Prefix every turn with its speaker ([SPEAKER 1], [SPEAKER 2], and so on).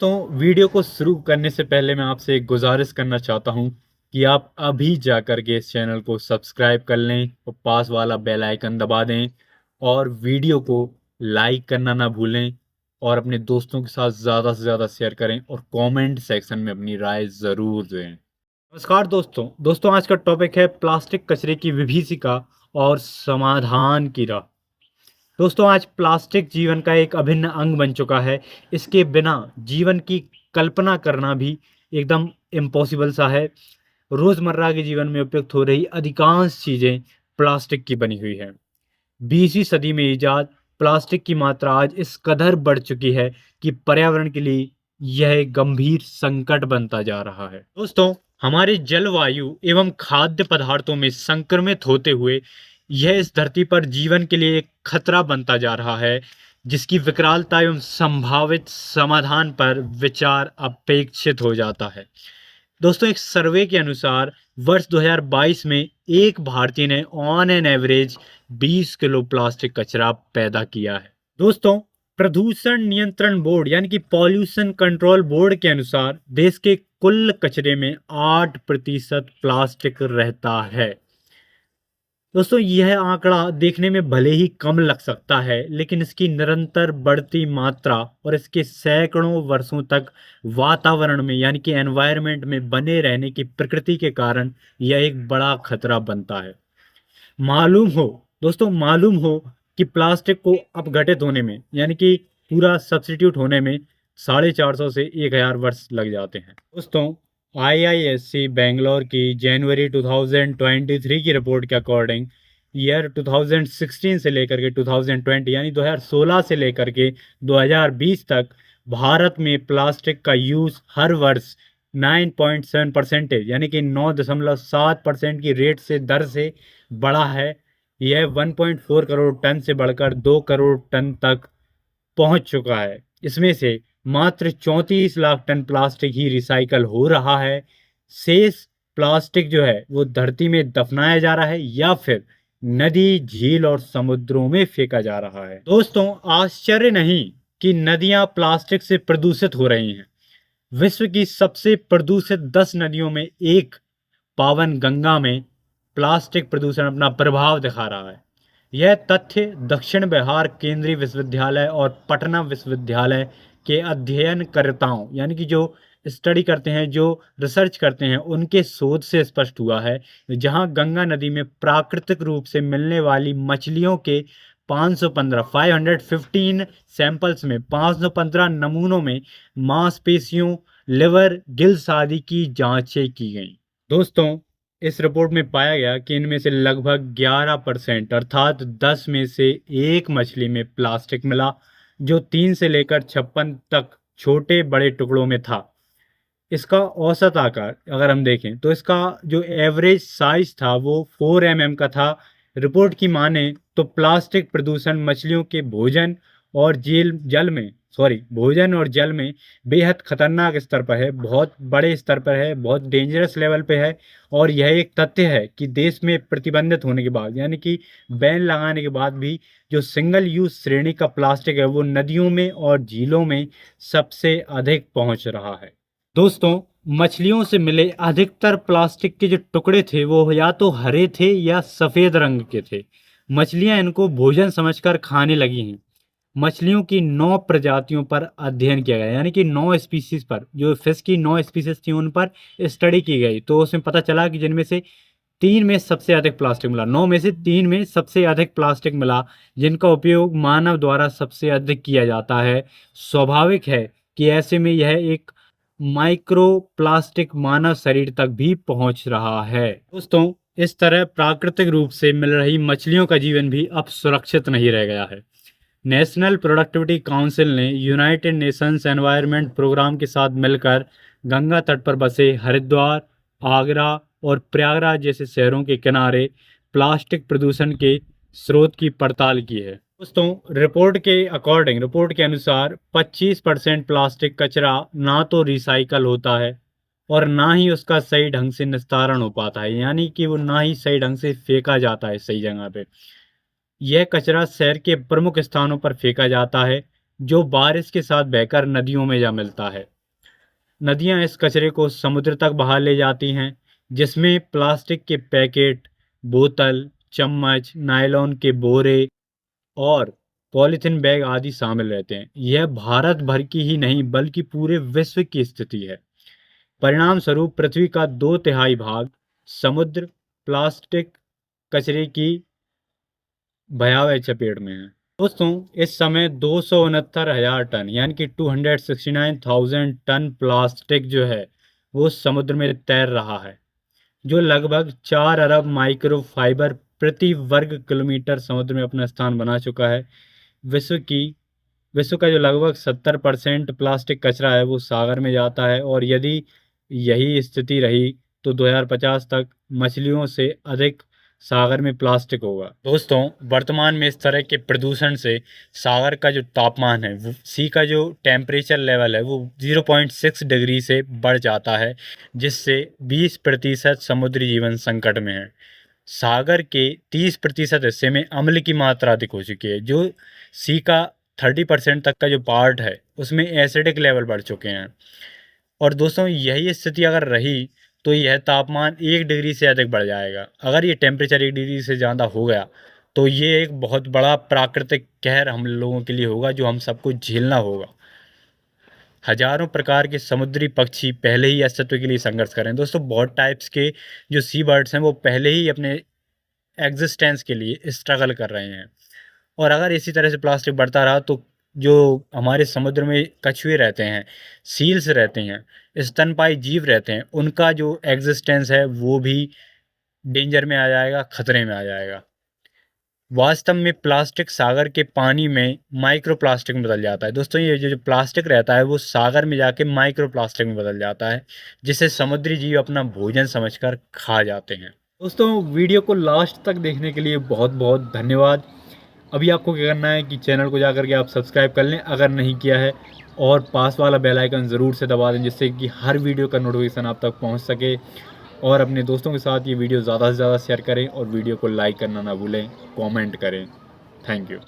[SPEAKER 1] तो वीडियो को शुरू करने से पहले मैं आपसे एक गुजारिश करना चाहता हूं कि आप अभी जाकर के इस चैनल को सब्सक्राइब कर लें और पास वाला बेल आइकन दबा दें और वीडियो को लाइक करना ना भूलें और अपने दोस्तों के साथ ज़्यादा से ज़्यादा शेयर करें और कमेंट सेक्शन में अपनी राय ज़रूर दें। नमस्कार दोस्तों आज का टॉपिक है प्लास्टिक कचरे की विभीषिका और समाधान की राह। दोस्तों आज प्लास्टिक जीवन का एक अभिन्न अंग बन चुका है। इसके बिना जीवन की कल्पना करना भी एकदम इम्पॉसिबल सा है। रोज़मर्रा के जीवन में उपयुक्त हो रही अधिकांश चीज़ें प्लास्टिक की बनी हुई हैं। 20वीं सदी में इजाद प्लास्टिक की मात्रा आज इस कदर बढ़ चुकी है कि पर्यावरण के लिए यह एक गंभीर संकट बनता जा रहा है। दोस्तों हमारे जलवायु एवं खाद्य पदार्थों में संक्रमित होते हुए यह इस धरती पर जीवन के लिए एक खतरा बनता जा रहा है, जिसकी विकरालता एवं संभावित समाधान पर विचार अपेक्षित हो जाता है। दोस्तों एक सर्वे के अनुसार वर्ष 2022 में एक भारतीय ने on an average 20 kilo plastic कचरा पैदा किया है। दोस्तों प्रदूषण नियंत्रण बोर्ड यानी कि पॉल्यूशन कंट्रोल बोर्ड के अनुसार देश के कुल कचरे में 8% प्लास्टिक रहता है। दोस्तों यह आंकड़ा देखने में भले ही कम लग सकता है, लेकिन इसकी निरंतर बढ़ती मात्रा और इसके सैकड़ों वर्षों तक वातावरण में यानी कि एनवायरनमेंट में बने रहने की प्रकृति के कारण यह एक बड़ा खतरा बनता है। मालूम हो कि प्लास्टिक को अपघटित होने में यानी कि पूरा सब्स्टिट्यूट होने में 450 से 1000 वर्ष लग जाते हैं। दोस्तों आईआईएससी बेंगलोर की जनवरी 2023 की रिपोर्ट के अकॉर्डिंग ईयर 2016 से लेकर के 2020 यानी 2016 से लेकर के 2020 तक भारत में प्लास्टिक का यूज हर वर्ष 9.7% यानी कि 9.7% की रेट से दर से बढ़ा है। यह 1.4 करोड़ टन से बढ़कर 2 करोड़ टन तक पहुंच चुका है। इसमें से मात्र 34 लाख टन प्लास्टिक ही रिसाइकल हो रहा है। शेष प्लास्टिक जो है वो धरती में दफनाया जा रहा है या फिर नदी, झील और समुद्रों में फेंका जा रहा है। दोस्तों आश्चर्य नहीं कि नदियां प्लास्टिक से प्रदूषित हो रही हैं। विश्व की सबसे प्रदूषित 10 नदियों में एक पावन गंगा में प्लास्टिक प्रदूषण अपना प्रभाव दिखा रहा है। यह तथ्य दक्षिण बिहार केंद्रीय विश्वविद्यालय और पटना विश्वविद्यालय के अध्ययनकर्ताओं यानी कि जो स्टडी करते हैं, जो रिसर्च करते हैं, उनके शोध से स्पष्ट हुआ है। जहां गंगा नदी में प्राकृतिक रूप से मिलने वाली मछलियों के 515 सैंपल्स में 515 नमूनों में मांसपेशियों, लिवर, गिल्स आदि की जांचें की गई। दोस्तों इस रिपोर्ट में पाया गया कि इनमें से लगभग 11% अर्थात 10 में से एक मछली में प्लास्टिक मिला, जो 3 से लेकर 56 तक छोटे बड़े टुकड़ों में था। इसका औसत आकार अगर हम देखें तो इसका जो एवरेज साइज था वो 4 mm का था। रिपोर्ट की माने तो प्लास्टिक प्रदूषण मछलियों के भोजन और जल में बेहद खतरनाक स्तर पर है, बहुत बड़े स्तर पर है, बहुत डेंजरस लेवल पे है। और यह एक तथ्य है कि देश में प्रतिबंधित होने के बाद यानी कि बैन लगाने के बाद भी जो सिंगल यूज श्रेणी का प्लास्टिक है वो नदियों में और झीलों में सबसे अधिक पहुंच रहा है। दोस्तों मछलियों से मिले अधिकतर प्लास्टिक के जो टुकड़े थे वो या तो हरे थे या सफेद रंग के थे। मछलियां इनको भोजन समझकर खाने लगी हैं। मछलियों की 9 प्रजातियों पर अध्ययन किया गया यानी कि 9 स्पीसीज पर, जो फिश की 9 स्पीसीज थी उन पर स्टडी की गई। तो उसमें पता चला कि जिनमें से 3 में सबसे अधिक प्लास्टिक मिला, 9 में से 3 में सबसे अधिक प्लास्टिक मिला, जिनका उपयोग मानव द्वारा सबसे अधिक किया जाता है। स्वाभाविक है कि ऐसे में यह एक माइक्रो प्लास्टिक मानव शरीर तक भी पहुंच रहा है। दोस्तों इस तरह प्राकृतिक रूप से मिल रही मछलियों का जीवन भी अब सुरक्षित नहीं रह गया है। नेशनल प्रोडक्टिविटी काउंसिल ने यूनाइटेड नेशंस एनवायरनमेंट प्रोग्राम के साथ मिलकर गंगा तट पर बसे हरिद्वार, आगरा और प्रयागराज जैसे शहरों के किनारे प्लास्टिक प्रदूषण के स्रोत की पड़ताल की है। दोस्तों रिपोर्ट के अनुसार 25% प्लास्टिक कचरा ना तो रिसाइकल होता है और ना ही उसका सही ढंग से निस्तारण हो पाता है, यानी कि वो ना ही सही ढंग से फेंका जाता है सही जगह पे। यह कचरा शहर के प्रमुख स्थानों पर फेंका जाता है। जो बारिश के साथ बहकर नदियों में जा मिलता है। नदियां इस कचरे को समुद्र तक बहा ले जाती हैं, जिसमें प्लास्टिक के पैकेट, बोतल, चम्मच, नायलॉन के बोरे और पॉलीथीन बैग आदि शामिल रहते हैं। यह भारत भर की ही नहीं बल्कि पूरे विश्व की स्थिति है। परिणाम स्वरूप पृथ्वी का 2/3 भाग समुद्र प्लास्टिक कचरे की भयावह चपेट में है। दोस्तों, इस समय 269,000 टन यानी कि 269,000 टन प्लास्टिक जो है वो समुद्र में तैर रहा है, जो लगभग 4 अरब माइक्रो फाइबर प्रति वर्ग किलोमीटर समुद्र में अपना स्थान बना चुका है। विश्व की विश्व का जो लगभग 70% प्लास्टिक कचरा है वो सागर में जाता है, और यदि यही स्थिति रही तो 2050 तक मछलियों से अधिक सागर में प्लास्टिक होगा। दोस्तों, वर्तमान में इस तरह के प्रदूषण से सागर का जो तापमान है, सी का जो टेम्परेचर लेवल है वो 0.6 डिग्री से बढ़ जाता है, जिससे 20% समुद्री जीवन संकट में है। सागर के 30% हिस्से में अम्ल की मात्रा अधिक हो चुकी है। जो सी का 30% तक का जो पार्ट है उसमें एसिडिक लेवल बढ़ चुके हैं। और दोस्तों, यही स्थिति अगर रही तो यह तापमान 1 डिग्री से अधिक बढ़ जाएगा। अगर ये टेम्परेचर 1 डिग्री से ज़्यादा हो गया तो ये एक बहुत बड़ा प्राकृतिक कहर हम लोगों के लिए होगा, जो हम सबको झेलना होगा। हजारों प्रकार के समुद्री पक्षी पहले ही अस्तित्व के लिए संघर्ष कर रहे हैं। दोस्तों, बहुत टाइप्स के जो सी बर्ड्स हैं वो पहले ही अपने एग्जिस्टेंस के लिए स्ट्रगल कर रहे हैं। और अगर इसी तरह से प्लास्टिक बढ़ता रहा तो जो हमारे समुद्र में कछुए रहते हैं, सील्स रहते हैं, स्तनपायी जीव रहते हैं, उनका जो एग्जिस्टेंस है वो भी डेंजर में आ जाएगा, खतरे में आ जाएगा। वास्तव में प्लास्टिक सागर के पानी में माइक्रो प्लास्टिक में बदल जाता है। दोस्तों, ये जो प्लास्टिक रहता है वो सागर में जाके माइक्रो प्लास्टिक में बदल जाता है, जिसे समुद्री जीव अपना भोजन समझकर खा जाते हैं। दोस्तों, वीडियो को लास्ट तक देखने के लिए बहुत बहुत धन्यवाद। अभी आपको क्या करना है कि चैनल को जाकर के आप सब्सक्राइब कर लें अगर नहीं किया है, और पास वाला बेल आइकन ज़रूर से दबा दें, जिससे कि हर वीडियो का नोटिफिकेशन आप तक पहुंच सके। और अपने दोस्तों के साथ ये वीडियो ज़्यादा से ज़्यादा शेयर करें, और वीडियो को लाइक करना ना भूलें, कमेंट करें। Thank you.